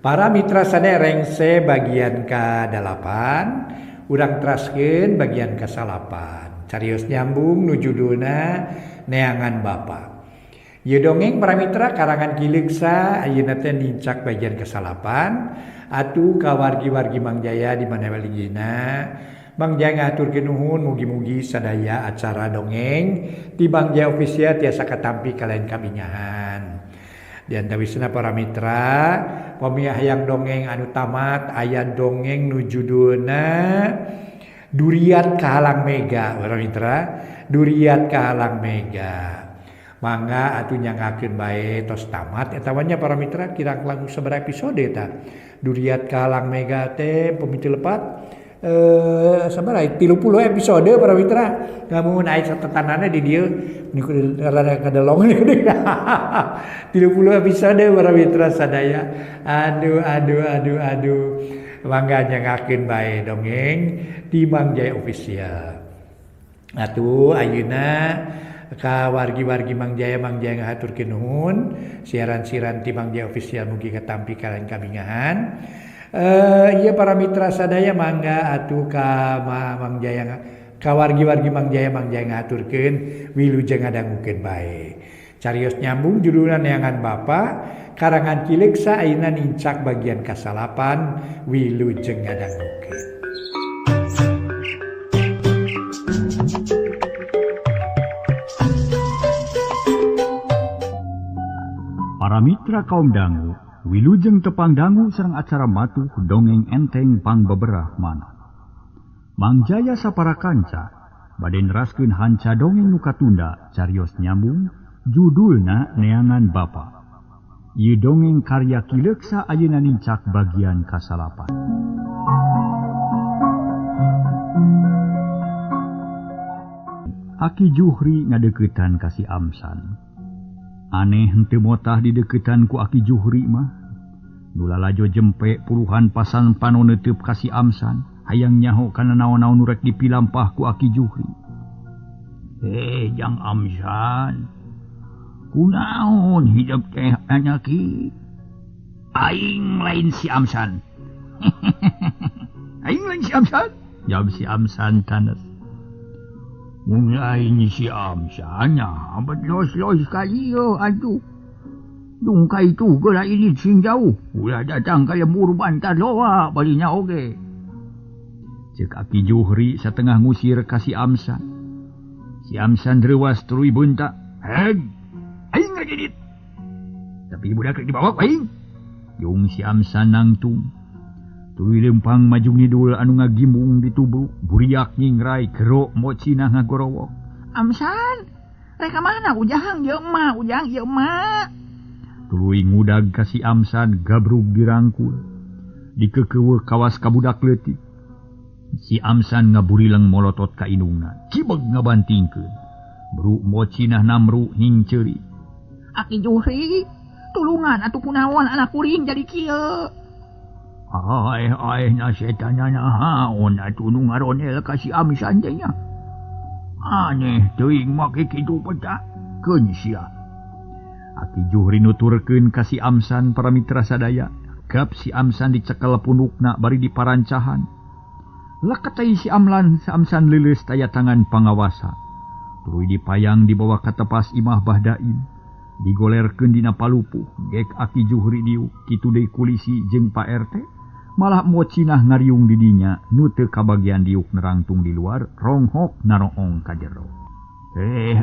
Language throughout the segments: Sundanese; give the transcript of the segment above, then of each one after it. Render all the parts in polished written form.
Para mitra sadaya rengse bagian ke-8, urang teraskeun bagian ke-8. Carios nyambung nu judulna Neangan Bapa. Ieu dongeng para mitra karangan Kileuksa ayeuna teh nincak bagian ke-8 atuh ka wargi-wargi Mang Jaya di mana waligina. Mang Jaya ngaturkeun nuhun mugi-mugi sadaya acara dongeng di Mang Jaya Official tiasa katampi kalayan kabingahan. Di antawisna para mitra, pami hayang dongeng anu tamat aya dongeng nu judulna Duriat Kahalang Mega, para mitra. Duriat Kahalang Mega. Mangga atuh nyangakeun bae tos tamat eta nya para mitra kirang langkung sabaraha episode eta. Duriat Kahalang Mega teh pemiti lepat sabaraha 30 episode para mitra. Namun aya catatanana di dieu niku rada kadelong niku. 30 episode para mitra sadaya. Aduh. Mangga nyangakeun bae dongeng di Mang Jaya Official. Atuh ayeuna ka wargi-wargi Mang Jaya ngaturkeun nuhun siaran-siaran ti Mang Jaya Official mugi katampi kalayan kabingahan. Ieu para mitra sadaya mangga atuh ka Mang Jaya ka wargi-wargi Mang Jaya ngaturkeun wilujeng ngadangukeun bae. Carios nyambung judulna Neangan Bapa karangan Kileuksa ayeuna nincak bagian ke-8 wilujeng ngadangukeun. Para mitra kaum dangu, wilujeng tepang dangu sareng acara matuh dongeng enteng pangbeberah manah. Mang Jaya sapara kanca bade neraskeun hanca dongeng nu katunda carios nyambung judulna Neangan Bapa. Ieu dongeng karya Kileuksa ayeuna nincak bagian ka-8. Aki Juhri ngadeuketan ka si Amsan. Aneh henteu motah di deketan ku Aki Juhri mah. Nu lalajo jempe puluhan pasan panoneuteub ka si Amsan, hayang nyaho kana naon-naon nu rek dipilampah ku Aki Juhri. Jang Amsan, kunaon hidup teh anyaki? Aing lain si Amsan. Aing lain si Amsan? Jawab si Amsan tanes. Mulai ni si Amsan ya, los kali yo aduh. Dungka itu gerak ini sing jauh. Ulah datang kaya murban taloa balinya oge. Cek Aki Juhri setengah ngusir ka si Amsan. Si Amsan rewas tuluy beuntak. Aing ngajadit. Tapi budak rek dibawa aing. Yung si Amsan nangtung. Tuluy lempang maju ngidul anu ngagimbung di tubuh, buriak nyingrai gerok mocina ngagorowok. Amsan, reka mana ujang ieu emak. Tuluy ngudag ka si Amsan gabrug dirangkul. Dikekeueuh kawas ka budak leutik. Si Amsan ngaburileng molotot ka indungna, cibeg ngabantingkeun. Bru mocina namru hing ceuri. Aki Juhri, tulungan atuh kunaon anak kuring jadi kieu. Na setanna nahaon atuh nu ngaronel ka si Amsan teh nya. Aneh teuing make kitu peta. Keun sia. Aki Juhri nuturkeun ka si Amsan para mitra sadaya, gap si Amsan dicekel pundukna bari diparancahan. Leket teh si Amsan leuleus taya tangan pangawasa. Tuluy dipayang dibawa ka tepas imah Bahdain. Digolerkeun dina palupuh, gek Aki Juhri diuk kitu deui kulisi jeung Pak RT. Malah mocinah ngariung di dinya, nu teu kabagian diuk nerangtung di luar, ronghok naroong ka jero.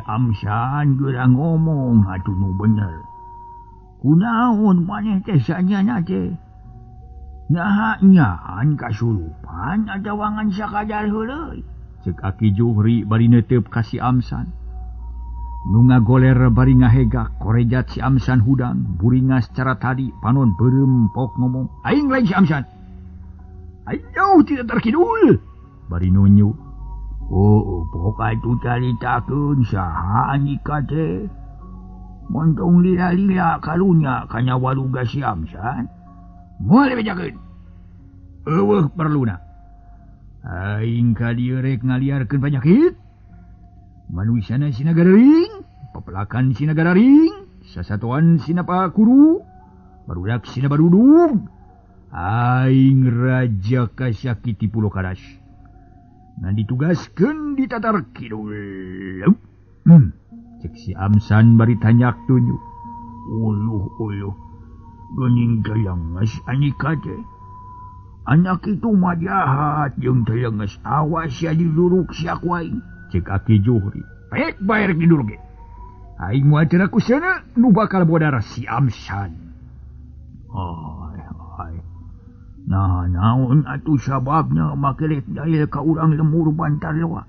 Amsan geura ngomong atuh nu bener. Kunaon maneh teh sanyana teh? Nyaha nyaan kasulupan adawangan sakadar heuleuy. Cek Aki Juhri bari neuteub ka si Amsan. Nu ngagoler bari ngahegak korejat si Amsan hudang, buringas cara tadi panon beureum pok ngomong. Aing lain si Amsan. Aing jauh tidak terkidul. Bari nunyu. Pok atuh caritakeun saha anika teh. Montong lila-lila kalunya kanya waluga si Amsan. Moal bejakeun. Eueuh perluna. Aing ka dieu rek ngaliarkeun panyakit. Manusiana sina gararing, papelakan sina gararing, sasatuan sina pakuru, barudak sina barudung, Aing raja kasakiti Pulau Karas. Ngan ditugaskeun di Tatar Kidul. Cek si Amsan bari tanyak tunjuk. Uluh. Gening telenges anika teh. Anak itu mah jahat jeung telenges awas ya diluruk sia ku aing. Cek Aki Juhri. Pek bayar kidur ge. Aing moal cenah ku seuneu nu bakal bodar si Amsan. Nah, naon atuh sababna make rek daya ka urang lemur bantar lewa.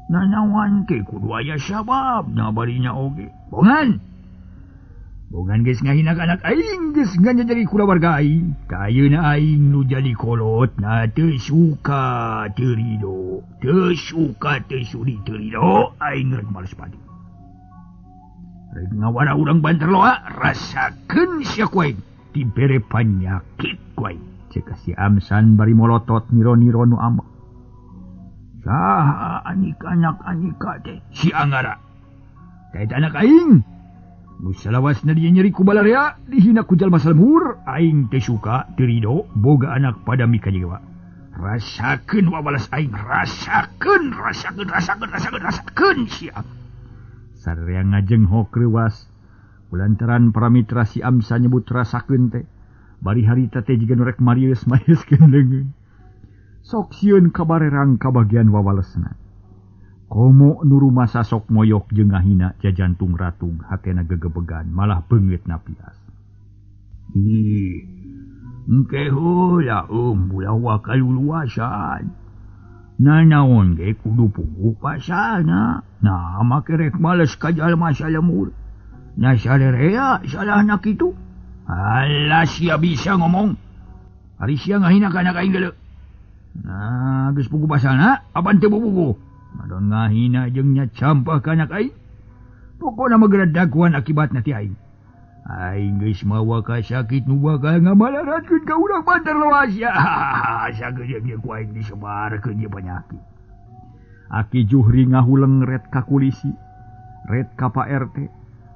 Nah, naon ke kudu aya sababna barinya oge. Bongan geus ngahina anak aing geus ngajari kulawarga aing. Kayeuna aing nu jadi kolot na teu suka teu ridho. Teu suka teu sudi teu ridho aing rek males padi. Rek ngawara urang bantar loa rasakeun sia ku aing dibere panyakit ku aing. Cek si Amsan bari molotot niro-niro nu ambek. Saha anak teh si Anggara. Kaita anak aing. Nu salawasna dia nyeri ku balarea dihina ku jalma salmur aing teh suka teu ridho boga anak pada mika jiwa. Rasakeun wabalas aing rasakeun siap. Sareng ngajenghok reuwas. Kulantaran para mitra si Amsa nyebut rasakeun teh. Bari harita teh jiga nu rek marius-mariuskeun leungeun. Sok sieun kabarerang ka bagian wawalesna. Komo nu rumasa sok moyok jeung ngahina jajantung ratung hatena gegebegan malah beungeut napias. Engke heula bulah kaluluasan. Nanaon ge kudu puguh pasalna. Nah make rek males ka jalma salemur. Nah sarerea salah anak itu. Alah sia bisa ngomong. Hari siang ngahina ka anak aing geuleuh. Nah geus puguh pasalna apaan teu puguh. Madon ngahina jeung nya campah ka anak aing. Pokona mah geura daguan akibatna ti aing. Aing geus mawa ka sakit nu bakal ngamalaratkeun ka urang bantar loas ya. Sagede ge ku aing disebarkeun ieu panyakit. Aki Juhri ngahuleng red ka kulisi, red ka Pak RT,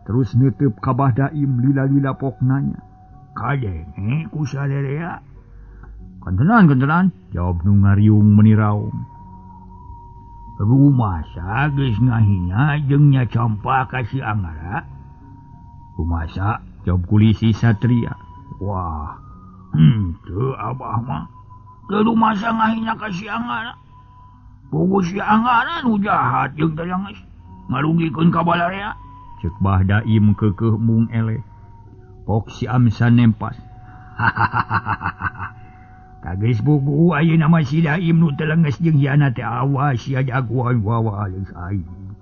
terus neuteup ka Bah Daim lila-lila pok nanya. Kadenge ku saderea. Kentenan, jawab nu ngariung meniraung. Rumasa geus ngahina jeung nya campah ka si Anggara. Rumasa jawab kulisi Satria. Wah, teu abah mah. Teu rumasa ngahina ka si Anggara. Puguh si Anggara nu jahat jeung telenges. Ngarugikeun ka balarea. Cek Bah Daim keukeuh mung eleh. Pok si Amsan nempas. Kageus buku ayeuna mah si Daim nu telenges jeung hiana teh awas sia jagoan wawa aleus aing.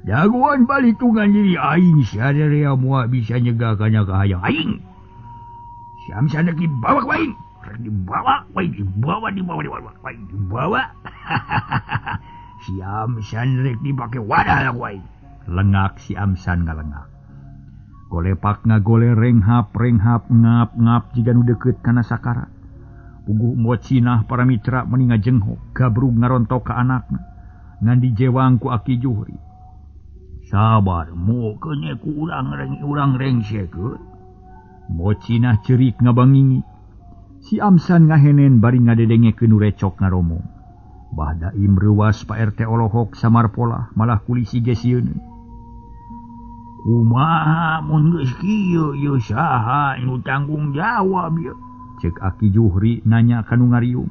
Jagoan balitungan diri aing sadarea moal bisa nyegah kana kahayang aing. Si Amsan rek dibawa ku aing. Rek dibawa. Si Amsan rek dipake wadah ku aing. Lengak si Amsan ngalengak. Golepak ngagole renghap ngap jiga nu deukeut kana sakara. Puguh mocinah para mitra meni ngajenghok gabrug ngarontok ka anakna. Ngan dijewang ku Aki Juhri. Sabar mokeun nya ku urang rengsekeun. Mocinah cerik ngabangingi. Si Amsan ngahenen bari ngadedengekeun nu recok ngaromong. Bah Daim reuwas Pak RT olohok samar pola malah kulisi ge sieun. Kumaha mun geus kieu ieu saha nu tanggung jawab ieu? Cek Aki Juhri nanya ka nu ngariung.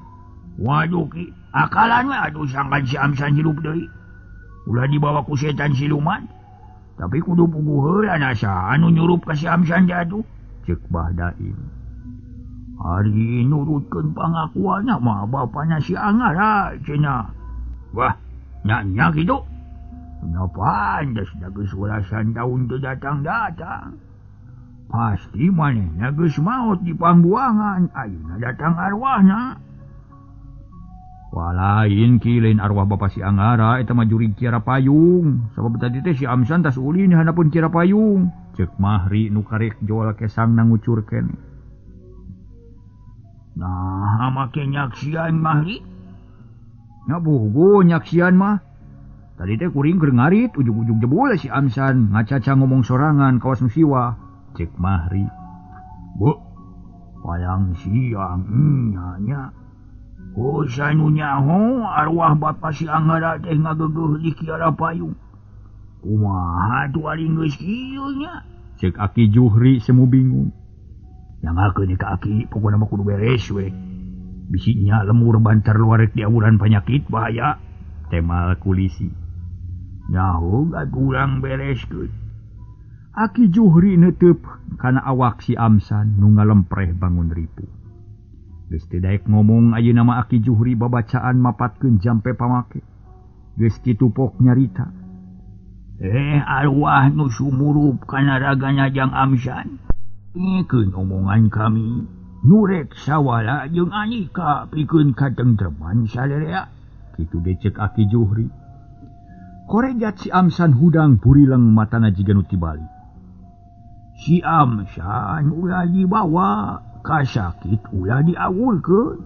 Waduh ki, akalan mah atuh sangkan si Amsan hirup deui. Ulah dibawa ku setan siluman. Tapi kudu puguh heula na saha anu nyurup ka si Amsan jatuh. Cek Bah Daim. Ari nurutkeun pangakuanna mah bapana si Anggara cenah. Wah, nya kitu. Kenapaan das da geus welasan taun teu datang-datang. Pasti manehna geus maot di pangbuangan, ayeuna datang arwahna. Walain kileun arwah bapa si Anggara eta mah jurig Kiara Payung, sabab tadi teh si Amsan tas ulin di hanapeun Kiara Payung. Cek Mahri nu karek joal kesangna ngucurkeun. Nah, make nyaksian Mahri. Nya bogo nyaksian mah. Tadi teh kuring keur ngarit ujug-ujug jebul si Amsan ngacaca ngomong sorangan kawas nu siwa. Cek Mahri. Bu, Palang siang nya. Sanu nyaho arwah bapa si Anggara teh ngageueuh di kiara payung. Kumaha tu aling geus kieu nya? Cek Aki Juhri semu bingung. Nyangakeun ka Aki pokona mah kudu beres we. Bisinya lemur bantar luar di awuran penyakit bahaya. Temal kulisi. Nyaho gak kurang bereskeun. Aki Juhri neuteup kana awak si Amsan nu ngalempreh bangun ripu. Geus teu daek ngomong ayeuna mah Aki Juhri babacaan mapatkeun jampe pamake. Geus kitu pok nyarita. Arwah nu sumurup kana ragana Jang Amsan. Ngikeun omongan kami. Nurek sawala jeung Anika pikeun katengtreman sadarea. Kitu decek Aki Juhri. Korejat si Amsan hudang burileng matana jiga nu tibali. Si Amsan ulah dibawa. Kasakit ulah diawulkeun.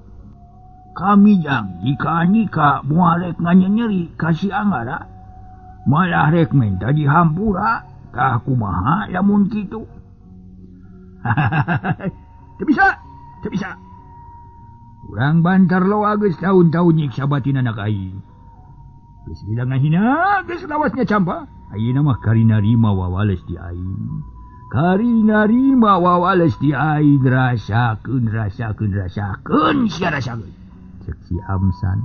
Kami janji ka Anika moal rek nganyeri ka si Anggara. Malah rek menta dihampura. Tah kumaha lamun kitu. Teu bisa. Urang bantar loa geus tahun-tahun nyiksa batin anak aing. Geus bilang ngahina, geus lawasnya campa. Ayeuna mah karina rima wawales di aing. Karina rima wawales di aing rasakeun sia rasakeun. Cek si Amsan.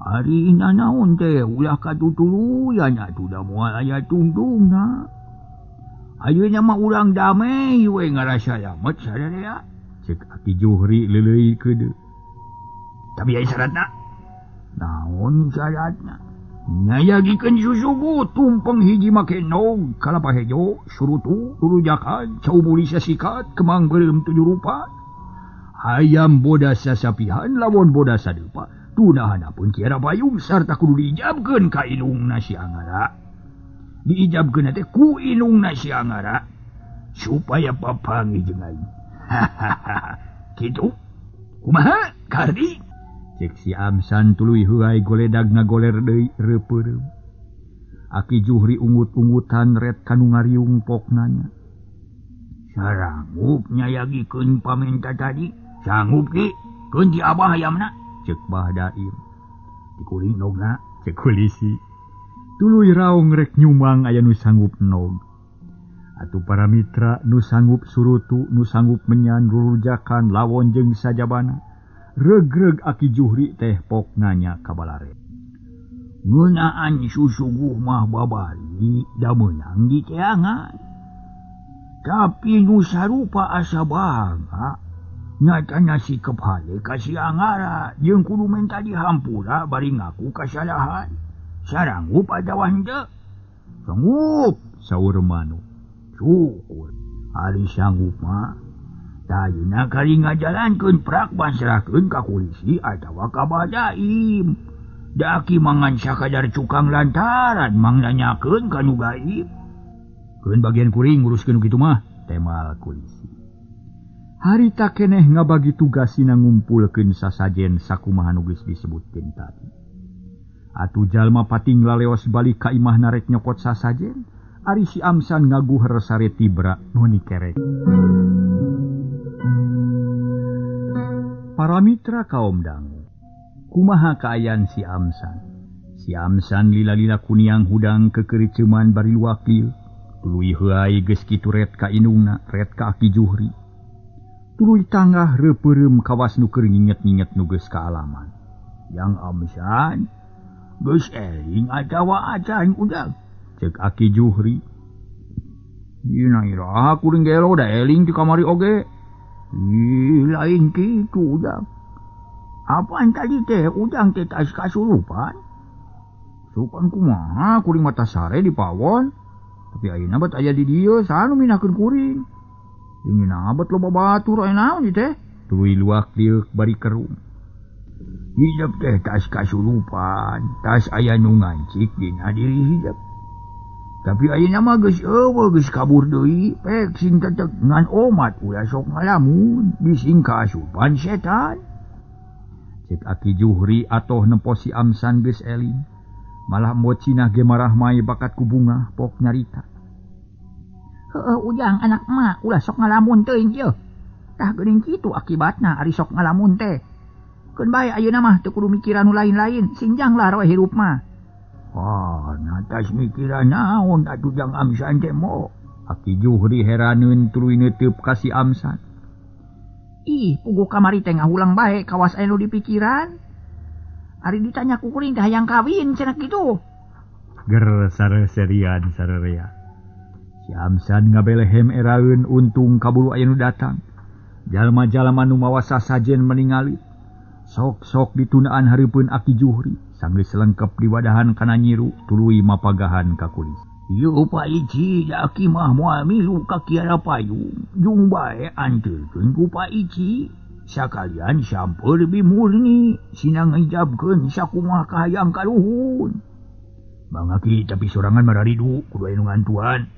Ari naon teh ulah katutuluyan atuh da moal aya tungtungna. Ayeuna mah urang damai we ngarasa lamet sadaya. Cek Aki Juhri leuleuy keudeu. Tapi aya syaratna. Naon syaratna? Nyayagikeun susugu tumpeng hiji make nog kalapa hejo surutu turujakan caumuli sasikat kemang beureum 7 rupa. Hayam boda sasapihan lawan boda sadeupa. Tunahanapeun kiara payung sarta kudu diijabkeun ka inungna si Anggara. Diijabkeun teh ku inungna si Anggara supaya papangi jeung aing. Kitu. Kumaha? Kardi? Cek si Amsan tuluy heuai goledag ngagoler deui reupeureum. Aki Juhri ungut-ungutan ret kanu ngariung poknanya. Saranggup nyayagikeun pamenta tadi? Sanggup ki? Keun ti abah hayamna? Cek Bah Daim. Dikuring nogna? Cek kulisi. Tuluy raung rek nyumang aya nu sanggup nog. Atuh para mitra nu sanggup surutu nu sanggup menyan rurujakan lawon jeung sajabana. Regreg Aki Juhri teh pok nanya ka balare. Ngeunaan susuguh mah babari da meunang di teangan. Tapi nu sarupa asa bangga nyatana sikep hale ka si Anggara jeung kudu menta dihampura bari ngaku kasalahan. Saranggup atawa henteu? Sanggup, saur Manu. Syukur. Ari sanggup mah tayuna kali ngajalankeun prak pasrahkeun ka kulisi atawa ka Bah Daim. Daki mangan sakadar cukang lantaran mang nanyakeun ka nu gaib. Keun bagian kuring nguruskeun kitu mah, temal kulisi. Harita keneh ngabagi tugasina ngumpulkeun sasajen sakumaha nu geus disebutkeun tadi. Atuh jalma pating laleos balik ka imahna rek nyokot sasajen, ari si Amsan ngaguher sare tibra nu nikerek. Para mitra kaum dangu, kumaha kaayaan si Amsan? Si Amsan lila-lila kuniang hudang kekericeuman bari wakil, tuluy heuai geus kitu ret ka inungna, ret ka Aki Juhri. Tuluy tanggah reupeureum kawas nu keur nginget-nginget nu geus kaalaman. Yang Amsan, geus eling atawa acan udang? Cek Aki Juhri. Dina iraha kuring gelo da eling di kamari oge. Lain kitu udang. Apaan tadi teh udang teh tas kasurupan? Supan kumaha kuring mata sare di pawon. Tapi ayeuna bet aya di dieu sanu minakeun kuring. Dingina bet loba batur aya naon ieu teh? Tuluy luak liuk bari kerum. Hijab teh tas kasurupan, tas aya nu ngancik dina diri hijab. Tapi ayeuna mah geus eueuh geus kabur deui, pek sing tetek ngan omat ulah sok ngalamun, bising kaasupan setan. Cek Aki Juhri atoh nempo si Amsan geus eling, malah mocinah ge marah mae bakat ku bunga pok nyarita. Ujang anak emak ulah sok ngalamun teuing ieu. Tah geuning kitu akibatna ari sok ngalamun teh. Keun bae ayeuna mah teu kudu mikiran nu lain-lain, singjanglah roe hirup mah. Natas mikiran naon atuh Jang Amsan teh mo? Aki Juhri heraneun tuluy neuteup ka si Amsan. Ih, puguh kamari teh ngahulang bae kawas aya nu dipikiran. Ari ditanya ku kuring teh hayang kawin cenah kitu. Ger sareserian sarerea. Si Amsan ngabelehem eraeun untung kabulu aya nu datang. Jalma-jalma nu mawa sasajen meningali. Sok-sok ditunaan hareupeun Aki Juhri. Sanggeus lengkep diwadahan kana nyiru tuluy mapagahan ka kulis. Ieu Pak Ici da Aki mah moal milu ka Kiara Payung. Jung bae anteurkeun ku Pak Ici. Sakalian sampeur Bimurni sinang ngijabkeun sakumaha kahayang kaluhun. Bang Aki tapi sorangan mararidu kudu aya nu ngantuan.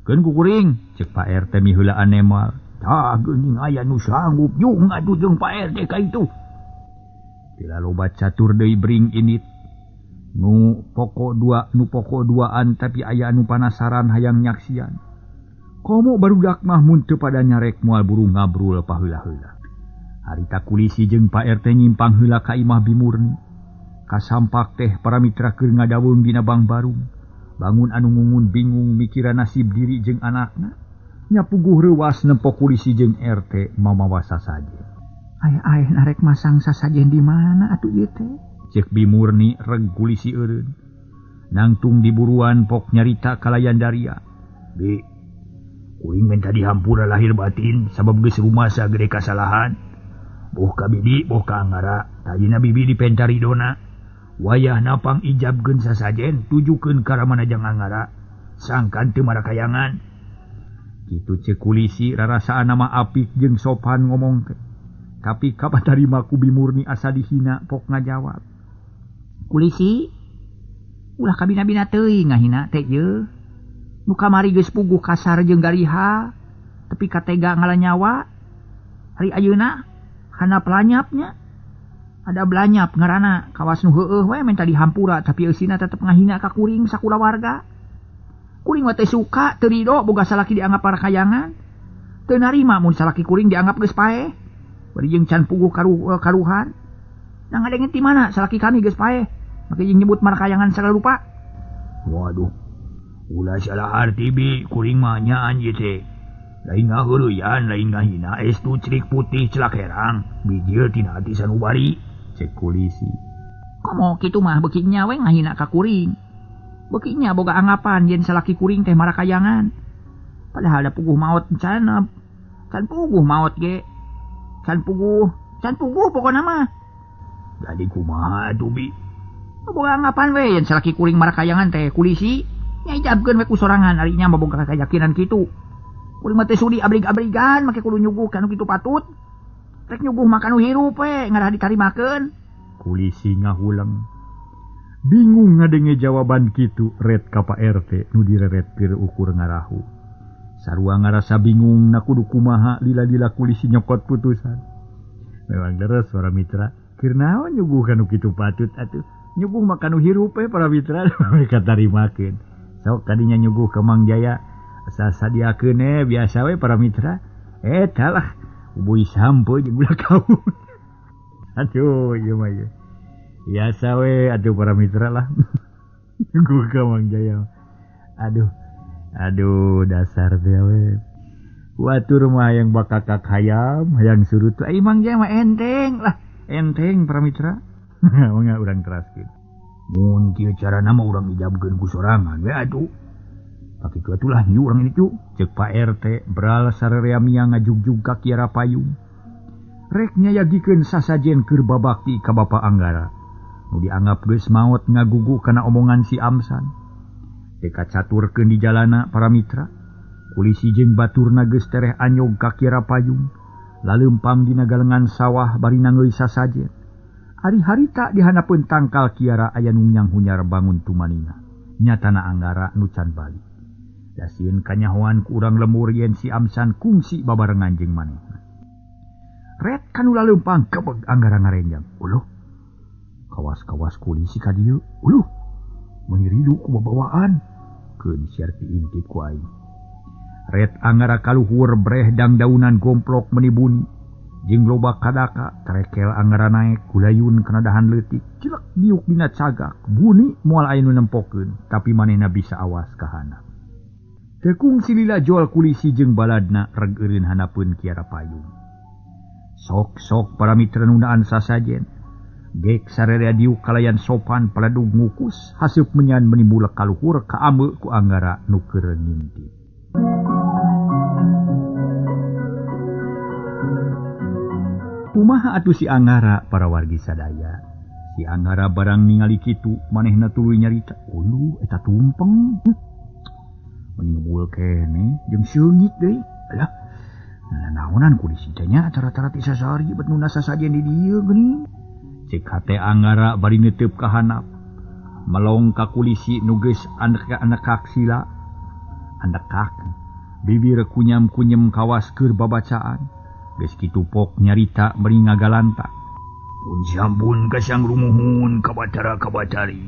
Keun ku kuring cek Pak RT miheulaan nemal. Tah geuning aya nu sanggup jung atuh jeung Pak RT ka itu. Tila loba catur deui bring init. Nu pokok duaan tapi aya anu panasaran hayang nyaksian. Komo barudak mah mun teu pada nyarek moal buru ngabrul paheula-heula. Harita kulisi jeung Pak RT nyimpang heula ka imah Bimurni. Kasampak teh para mitra keur ngadaweung dina Bang Barung. Bangun anu ngungun bingung mikiran nasib diri jeung anakna. Nya puguh reuwas nempok kulisi jeung RT mamawa sasajen. Aya narek masang sasajen di mana atuh ieu teh? Cek Bimurni reg kulisi eureun. Nangtung diburuan pok nyarita kalayan Daria. Bi, kuring minta dihampura lahir batin sabab geus rumasa gede kasalahan. Boh ka bidi, boh ka anggara, tayina bibi dipentari dona. Wayah napang ijabkeun sasajen tujukeun ka ramanajang anggara. Sangkan teu marakayangan. Kitu cek kulisi rarasaan nama apik jeung sopan ngomong teh. Tapi kapatarima ku Bimurni asa dihina pok ngajawab. Kulisi, ulah kabina-bina teuing ngahina teh ieu. Nu kamari geus puguh kasar jeung gariha, tapi katega ngalanyawa. Hari ayeuna kana pelanyapnya. Ada belanyap ngaranna kawas nu heueuh we minta dihampura tapi eusina tetep ngahina ka kuring sakula warga. Kuring mah teu suka teu ridho boga salaki dianggap parakayangan. Teu narima mun salaki kuring dianggap geus paeh. Bari jeung can puguh karuhan. Da ngadengen ti mana salaki kami geus paeh. Make jeung nyebut marakayangan segala rupa. Waduh. Ulah salah arti bi kuring mah nyaan ieu teh. Lain ngaheureuyan, lain ngahina estu cerik putih celak herang. Bijil tina hati sanubari. Cek kulisi. Komo kitu mah beuki nya we ngahina ka kuring. Beuki nya boga anggapan yen salaki kuring teh marakayangan. Padahal da puguh maot cenah. Can puguh maot ge. Can puguh pokona mah. Jadi kumaha atuh bi? Boga anggapan we yen salaki kuring marakayangan teh kulisi. Nya ijabkeun we ku sorangan ari nya boga kayakinan kitu. Kuring mah teh sudi abrig-abrigan make kudu nyuguh kanu kitu patut. Rek nyuguh makan nu hirup we ngadah ditarimakeun. Kulisi ngahulang. Bingung ngadenge jawaban kitu red ka Pak RT nu direretkeun ukur ngarahu. Sarua ngarasa bingung na kudu kumaha lila-lila kulisi nyokot putusan. Memang deres para mitra. Keur naon nyuguh kanu kitu patut atuh. Nyuguh makan nu hirup we para mitra mereka tarimakeun. Sok kadinya nyuguh ke Mang Jaya. Asa sadiakeun biasa we para mitra. Eta lah ubui sampo jeung ulah kaum. Aduh ieu mah ieu. Biasa we atuh para mitra lah. Nyuguh ke Mang Jaya. Aduh dasar teh we. Watur mah yang bakakak hayam, hayang surut. Ai Mang Jaya mah enteng lah. Enteng para mitra. Mangga urang teraskeun. Mun kieu carana mah urang ijabkeun ku sorangan we atuh. Tapi tu atulah hiu urang ini cu. Cek Pak RT beral sarerea mia ngajugjug ka Kiara Payung. Rek nyayagikeun sasajen keur babakti ka Bapa Anggara. Nu dianggap geus maot ngagugu kana omongan si Amsan. Teka caturkeun di jalana para mitra. Kulisi jeung baturna geus tereh anyog ka Kiara Payung. Laleumpang dina galengan sawah bari nangeui sasajen. Ari harita dihanapeun tangkal Kiara aya nu nyang-hunyar bangun tumanina. Nyatana Anggara nu can bali. Dasieun kanyahoan ku urang lemur yen si Amsan kungsi babarengan jeung manehna. Red kanu laleumpang kebeg Anggara ngarenjang. Uluh. Kawas-kawas kulisi ka dieu. Uluh. Meuni ridu ku babawaan. Keun siar intip ku aing. Red Anggara kaluhur brehdang daunan gomplok menibuni. Jeung loba kadaka terekel Anggara naek kulayun kana dahan leutik. Cilek diuk dina cagak. Buni moal aya nu nempokeun, tapi manehna bisa awas ka handap. Tekung silila joal kulisi jeung baladna reg eureun hanapeun kiara payung. Sok-sok para mitra nundaan sasajen. Gek sarerea diuk kalayan sopan paladug ngukus haseup menyan menimbulak kaluhur ka ameu ku Anggara nu keur ngintip. Kumaha atuh si Anggara para wargi sadaya. Si Anggara barang ningali kitu manehna tuluy nyarita. Uluh eta tumpeng. Mending ngebuel kene jeung seungit deui. Alah. Naonan kulisi teh nya acara-acara ti sasari bet nu sasajen di dieu geuning. Cek hate Anggara bari neuteup ka handap. Melong ka kulisi nu geus andekak sila. Andekak. Bibir kunyam-kunyem kawas keur babacaan. Geus kitu pok nyarita bari ngagalanta. Pun sampun kasang rumuhun ka Batara-Batari.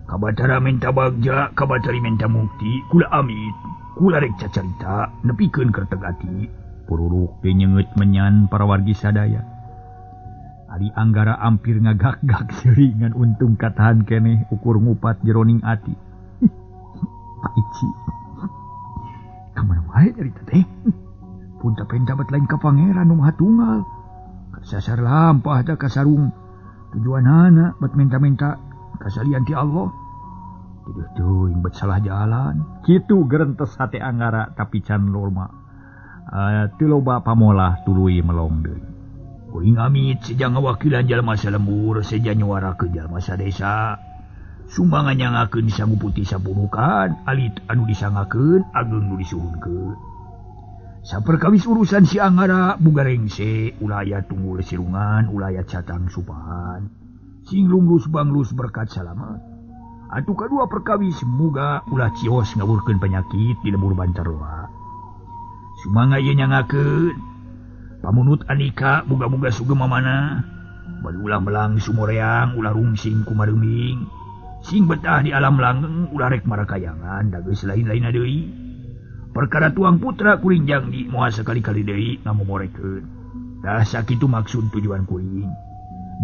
Ka Batara minta bagja, ka Batari minta mukti, kula amit. Kula rek cacarita nepikeun keur tegati. Pururuk teh nyeungeut menyan para wargi sadaya. Ari Anggara ampir ngagak-gak seuringan untung katahan keneh ukur ngupat jeroning ati. Pak Ici. Kamana wae nyarita teh? Punta-penta bet lain ka pangeran nu maha tunggal. Kasasar lampah da kasarung. Tujuanana bet menta-menta kasalian ti Allah. Tiduh teuing bet salah jalan. Kitu gerentes hate Anggara tapi can lorma. Teu loba pamolah tuluy melong deui. Kuring amit seja ngawakilan jalma salembur, seja nyuara ke jalma sadesa. Sumbangan nyangakeun disanggu putih sapunukan, alit anu disangakeun, ageng nu disuhunkeun. Saperkawis urusan si Anggara boga rengse, ulah aya tunggul sirungan, ulah aya catang supahan. Sing lunglus banglus berkat salamet. Atuh kadua perkawis muga ulah cios ngawurkeun penyakit di lembur Bantaroa. Sumangga ieu nyangakeun. Pamunut anika buga-buga sugema mana. Bari ulah melang sumoreang, ulah rungsing kumareming. Sing betah di alam langgeng, ulah rek marakayangan, da geus lain-lain deui. Perkara tuang putra kuring jangdi moal sekali-kali deui ngamomorekeun. Dah sakitu maksud tujuan kuring.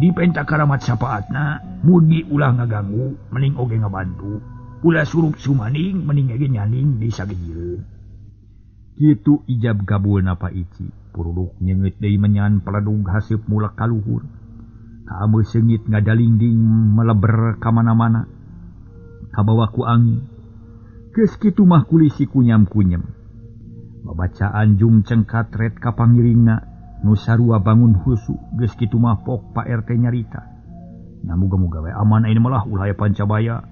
Di penta karamat sapaatna, mudi ulah ngaganggu, mending oge ngabantu. Ulah surup sumaning, mending ege nyaning di sagejireun. Kitu ijab gabulna Pak Ici. Puruluk nyeungeut deui menyan paladug haseup mulak kaluhur. Ka ameu seungit ngadalingding meleber ka mana-mana. Kabawa ku angin. Geus kitu mah kulisi kunyam-kunyem. Babacaan jung cengkat red ka pangiringna nu sarua bangun husu. Geus kitu mah pok Pak RT nyarita. Nya muga-muga we aman ayeuna malah ulah aya pancabaya.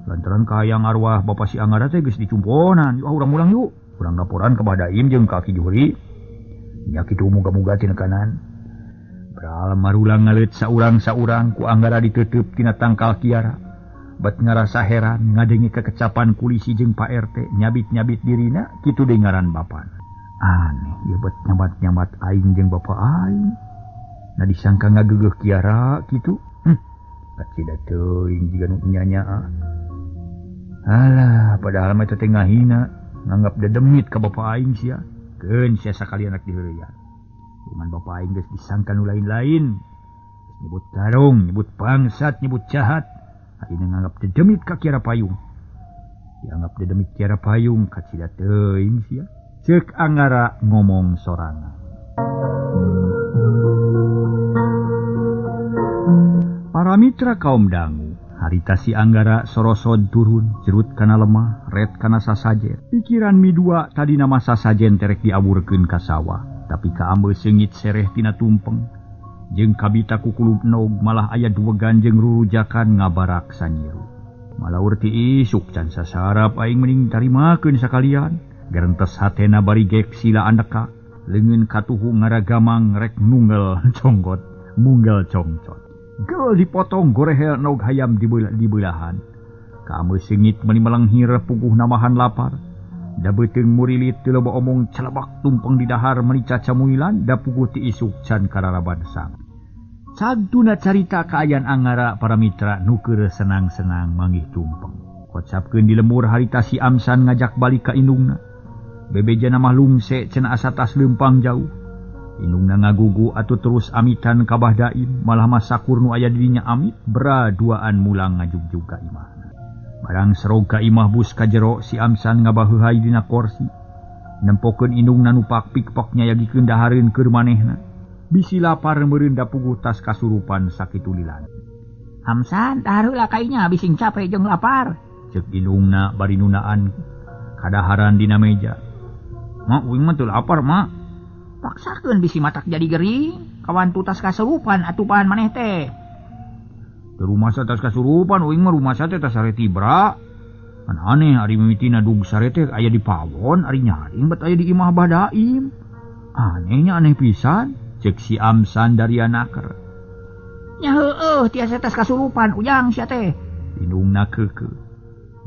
Lantaran kahayang arwah Bapa si Anggara teh geus dicumponan. Yuk urang ulang yuk. Urang laporan ka Badaim jeung ka Ki Juhri. Nya kitu muga-muga tina kanan. Beral marulang ngaleut saurang-saurang ku Anggara diteuteub tina tangkal kiara. Bet ngarasa heran ngadengi kekecapan kulisi jeung Pak RT nyabit-nyabit dirina kitu deui ngaran bapana. Aneh ieu bet nyambat-nyambat aing jeung bapa aing. Na disangka ngageugeuh kiara kitu. Kacida teuing jiga nu nyanyaa. Alah padahal mah eta teh ngahina nganggap dedemit ka bapa aing sia. Keun sia sakali anak diheureuyaan. Cuman bapa aing geus disangka nu lain-lain. Nyebut tarung, nyebut bangsat, nyebut jahat. Ayeuna nganggap dedemit ka kiara payung. Dianggap dedemit kiara payung kacida teuing sia. Ceuk Anggara ngomong sorangan. Para mitra kaum dangu. Harita si Anggara sorosod turun, jerut kana lemah, red kana sasajen. Pikiran midua tadi nama sasajen terek diaburkeun ka sawah, tapi ka ambeu seungit sereh tina tumpeng. Jeung kabita kukulub nog malah aya duwegan jeung rurujakan ngabarak sanyiru. Malaur ti isuk can sasarap aing mending tarimakeun sakalian. Gerentes hatena bari gek sila andeka, leungeun katuhu ngaragamang rek nunggal conggot, munggal congcot. Gel dipotong gorehel nog hayam dibelahan. Kamu sengit meni melenghir puguh namahan lapar. Da beuteung murilit teu loba omong celebak tumpeng di dahar meni caca muilan da puguh ti isuk can kararaban sang. Saduna carita kaayaan Anggara para mitra nu keur senang-senang manggih tumpeng. Kocapkeun di lembur harita si Amsan ngajak balik ka indungna. Bebeja namah lungse cenah asa tas leumpang jauh. Indungna ngagugu atuh terus amitan kabah Daim, malah masakur nu aya dirinya amit beraduaan mulang ngajugjug ka imah. Barang serog ka imah bus ka jero si Amsan ngabaheuhai dina kursi. Nempokeun indungna nu pakpik-pok nyayagikeun dahareun keur manehna. Bisi lapar meureun da puguh tas kasurupan sakitu lilan. Amsan, dahar heula ka inya bising capek jeung lapar. Ceuk indungna bari nunaan kadaharan dina meja. Mak, uing mah teu lapar, mak. Paksakeun bisi matak jadi gering, kawan tu tas kasurupan atupan maneh teh. Teu rumasa tas kasurupan, uing mah rumasa teh tas sare tibra. Kan aneh ari mimitina dug sare teh aya di pawon, ari nyaring bet aya di imah Abah Daim. Anehnya aneh pisan, ceuk si Amsan dari anaker. Nya heueuh tiasa tas kasurupan ujang sia teh. Indungna keukeu.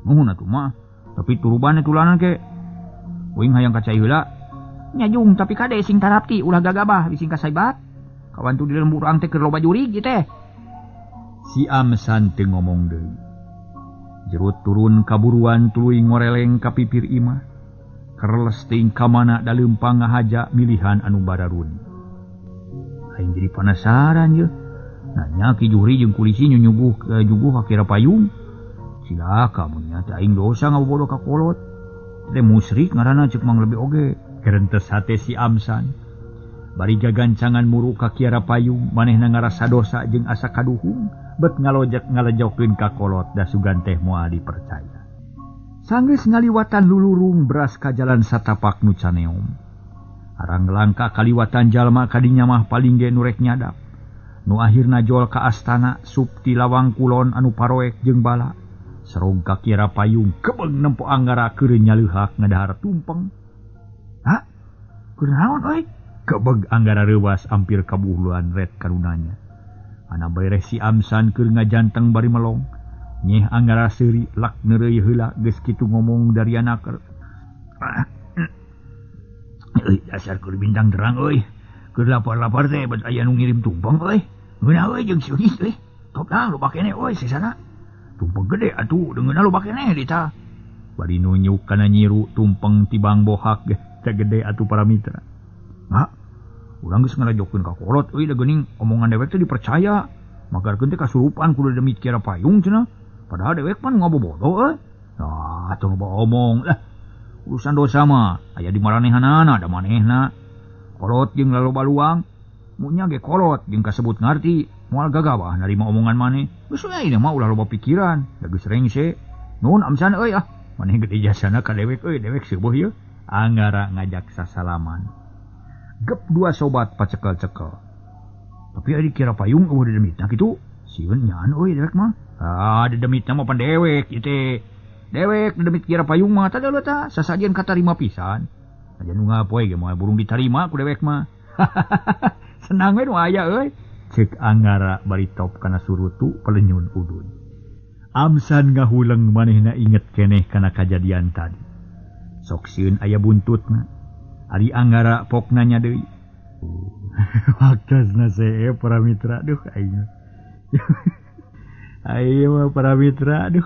Nuhun atuh mah, tapi turubana tulanan ke. Uing hayang kacai heula. Nyajung tapi kade sing tarapti ulah gagabah bising kasaibat. Kawan tu di lembur urang teh keur loba jurig ieu teh. Si Amsan teu ngomong deui. Jerut turun kaburuan tuluy ngoreleng ka pipir imah. Kereles teuing ka mana da leumpang ngahaja milihan anu bararun. Aing jadi penasaran ye. Nanya ki Juhri jeung kulisi nyunyuguh akira payung. Silaka mun nya teh aing dosa ngabobodo ka kolot. Teh musyrik ngaranna ceuk mang lebih oge. Kerentes hate si Amsan. Bari gagancangan muru ka kiara payung, manehna ngarasa dosa jeung asa kaduhung, bet ngalejokeun ka kolot da sugan teh moal dipercaya. Sanggeus ngaliwatan lulurung beras ka jalan satapak nu caneom. Arang langkah kaliwatan jalma kadinya mah paling ge nu rek nyadap. Nu akhirna jol ka astana sup ti lawang kulon anu paroek jeung bala. Serog ka kiara payung kebeung nempo anggara keur nyaleuhak ngadahar tumpeng. Ha? Kunaon euy? Kebeug anggara reuwas ampir kabuhluan red karunanya. Ana beres si Amsan keur ngajanteng bari melong. Nyeh anggara seuri lak neureuy heula geus kitu ngomong dari anaker. Euy dasar keur bintang terang euy. Keur lapar-lapar teh bet aya nu ngirim tumpeng euy. Ngeunah euy jeung sieuhis euy. Topna loba keneh euy sisana. Tumpeng gede atuh deungeunna loba keneh dita. Bari nunjuk kana nyiru tumpeng tibang bohak teh gede atuh para mitra. Mak, urang geus ngalajokeun ka kolot euy da geuning omongan dewek teh dipercaya. Magarkeun teh kasurupan kudu demi kiara payung cenah. Padahal dewek pan ngabobodo euy. Ah, atuh loba omong lah. Urusan dosa mah aya di maranehanana da manehna. Kolot jeung laloba luang. Munya ge kolot jeung kasebut ngarti moal gagabah narima omongan maneh. Geus we ieu mah ulah loba pikiran, da geus rengse. Nuhun Amsan euy ah. Maneh gede jasana ka dewek euy, dewek seueuh ieu. Anggara ngajak sasalaman. Gep dua sobat pacekel-cekel. Tapi ari kira payung eueuh dedemitna kitu. Sieun nyaan euy dewek mah. Ah, dedemitna mah pan dewek ieu teh. Dewek dedemit kira payung mah tah deuleuh tah sasajeun katarima pisan. Aja nu ngapoe ge moal burung ditarima ku dewek mah. Senang we nu aya euy. Ceuk Anggara bari top kana surutu pelenyun udun. Amsan ngahuleng manehna inget keneh kana kajadian tadi. Sok sieun aya buntutna. Ari Anggara pok nanya deui. Waktasna seep para mitra, duh aing. Ayo mah para mitra, duh.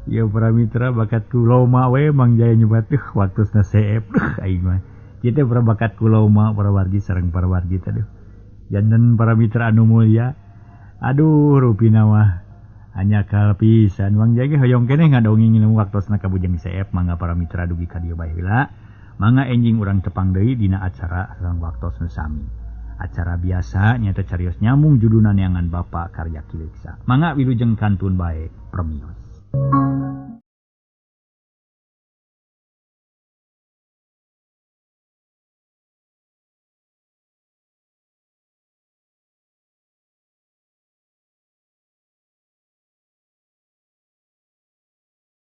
Ya para mitra bakat kuloma we Mang Jaya nyebat duh waktasna seep, duh aing mah. Kita para bakat kuloma para wargi sareng para wargi teh duh. Janten para mitra anu mulya. Aduh rupina mah hanya kal pisan. Mang Jaya hoyong keneh ngadongeng waktosna kabujeng seep mangga para mitra dugi ka dieu bae heula. Mangga enjing urang tepang deui dina acara sareng waktos nu sami. Acara biasa nyata carios nyambung judulna neangan Bapa karya Kiliksa. Mangga wilujeng kantun bae premios.